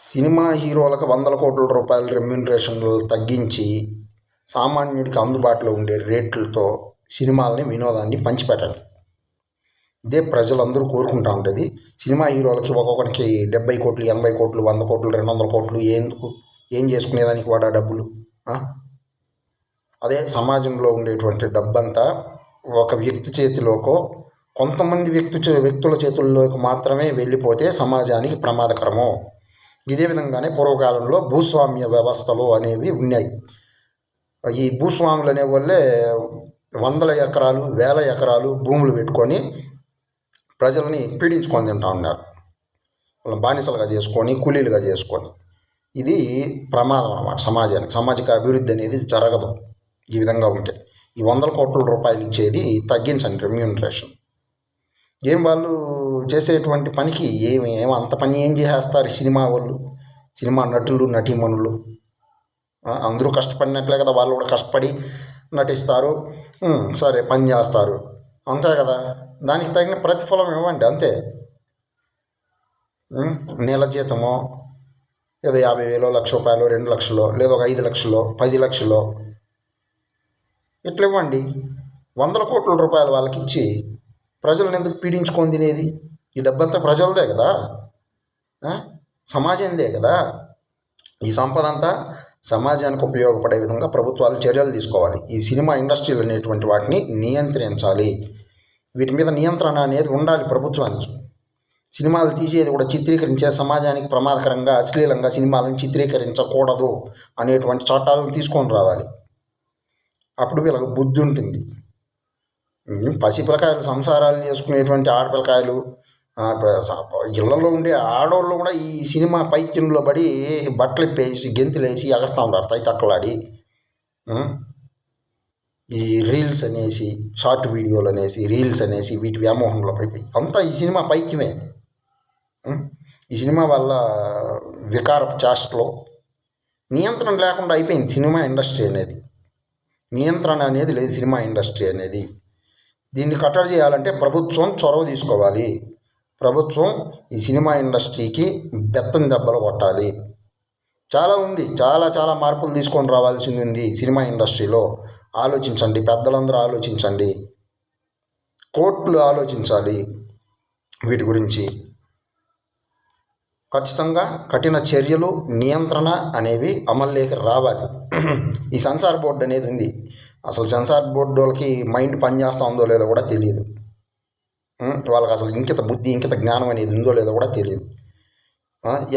Cinema హీరోలకు వందల కోట్ల రూపాయల రెమ్యూనరేషన్లు తగ్గించి సామాన్యుడికి అందుబాటులో ఉండే రేట్లతో సినిమాలని వినోదాన్ని పంచిపెట్టాలి. ఇదే ప్రజలందరూ కోరుకుంటూ ఉంటుంది. సినిమా హీరోలకి ఒక్కొక్కరికి 70 కోట్లు, 80 కోట్లు, 100 కోట్లు, 200 కోట్లు ఎందుకు? ఏం చేసుకునేదానికి వాడా డబ్బులు? అదే సమాజంలో ఉండేటువంటి డబ్బంతా ఒక వ్యక్తి చేతిలోకో కొంతమంది వ్యక్తుల చేతుల్లోకి మాత్రమే వెళ్ళిపోతే సమాజానికి ప్రమాదకరము. ఇదే విధంగానే పూర్వకాలంలో భూస్వామ్య వ్యవస్థలు అనేవి ఉన్నాయి. ఈ భూస్వాములు అనే వాళ్ళే వందల ఎకరాలు, వేల ఎకరాలు భూములు పెట్టుకొని ప్రజల్ని పీడించుకొని తింటూ ఉన్నారు. వాళ్ళని బానిసలుగా చేసుకొని, కూలీలుగా చేసుకొని. ఇది ప్రమాదం అన్నమాట సమాజానికి. సామాజిక అభివృద్ధి అనేది జరగదు ఈ విధంగా ఉంటే. ఈ 100 కోట్ల రూపాయలు ఇచ్చేది తగ్గించండి రెమ్యూనరేషన్. ఏం వాళ్ళు చేసేటువంటి పనికి ఏమి అంత పని ఏం చేసేస్తారు సినిమా వాళ్ళు, సినిమా నటులు, నటీమణులు? అందరూ కష్టపడినట్లే కదా, వాళ్ళు కూడా కష్టపడి నటిస్తారు, సరే పని చేస్తారు, అంతే కదా. దానికి తగిన ప్రతిఫలం ఇవ్వండి అంతే. నెల జీతమో ఏదో 50,000, 1,00,000 రూపాయలు, 2 లక్షలు, లేదా ఒక 5 లక్షలు, 10 లక్షలు ఇట్లా ఇవ్వండి. 100 కోట్ల రూపాయలు వాళ్ళకి ఇచ్చి ప్రజలను ఎందుకు పీడించుకొని తినేది? ఈ డబ్బంతా ప్రజలదే కదా, సమాజందే కదా. ఈ సంపద అంతా సమాజానికి ఉపయోగపడే విధంగా ప్రభుత్వాలు చర్యలు తీసుకోవాలి. ఈ సినిమా ఇండస్ట్రీలు అనేటువంటి వాటిని నియంత్రించాలి. వీటి మీద నియంత్రణ అనేది ఉండాలి ప్రభుత్వానికి. సినిమాలు తీసేది కూడా చిత్రీకరించే సమాజానికి ప్రమాదకరంగా, అశ్లీలంగా సినిమాలను చిత్రీకరించకూడదు అనేటువంటి చట్టాలను తీసుకొని రావాలి. అప్పుడు వీళ్ళకి బుద్ధి ఉంటుంది. పసిపిల్లకాయలు సంసారాలు చేసుకునేటువంటి ఆడపిల్లకాయలు, ఇళ్లలో ఉండే ఆడవాళ్ళు కూడా ఈ సినిమా పైత్యంలో పడి బట్టలు ఇప్పేసి గెంతులేసి ఎగరుతూ ఉంటారు తైతక్కలాడి. ఈ రీల్స్ అనేసి, షార్ట్ వీడియోలు అనేసి, రీల్స్ అనేసి వీటి వ్యామోహంలో పడిపోయి అంతా ఈ సినిమా పైత్యమే. ఈ సినిమా వల్ల వికారపు చేష్టలో నియంత్రణ లేకుండా అయిపోయింది సినిమా ఇండస్ట్రీ అనేది. నియంత్రణ అనేది లేదు సినిమా ఇండస్ట్రీ అనేది. దీన్ని కట్టడి చేయాలంటే ప్రభుత్వం చొరవ తీసుకోవాలి. ప్రభుత్వం ఈ సినిమా ఇండస్ట్రీకి బెత్తం దెబ్బలు కొట్టాలి. చాలా ఉంది, చాలా మార్పులు తీసుకొని రావాల్సింది ఉంది సినిమా ఇండస్ట్రీలో. ఆలోచించండి, పెద్దలందరూ ఆలోచించండి, కోర్టులు ఆలోచించాలి. వీటి గురించి ఖచ్చితంగా కఠిన చర్యలు, నియంత్రణ అనేవి అమల్లోకి రావాలి. ఈ సెన్సార్ బోర్డు అనేది ఉంది. అసలు సెన్సార్ బోర్డు వాళ్ళకి మైండ్ పనిచేస్తూ ఉందో లేదో కూడా తెలియదు. వాళ్ళకి అసలు ఇంకిత బుద్ధి, ఇంకిత జ్ఞానం అనేది ఉందో లేదో కూడా తెలియదు.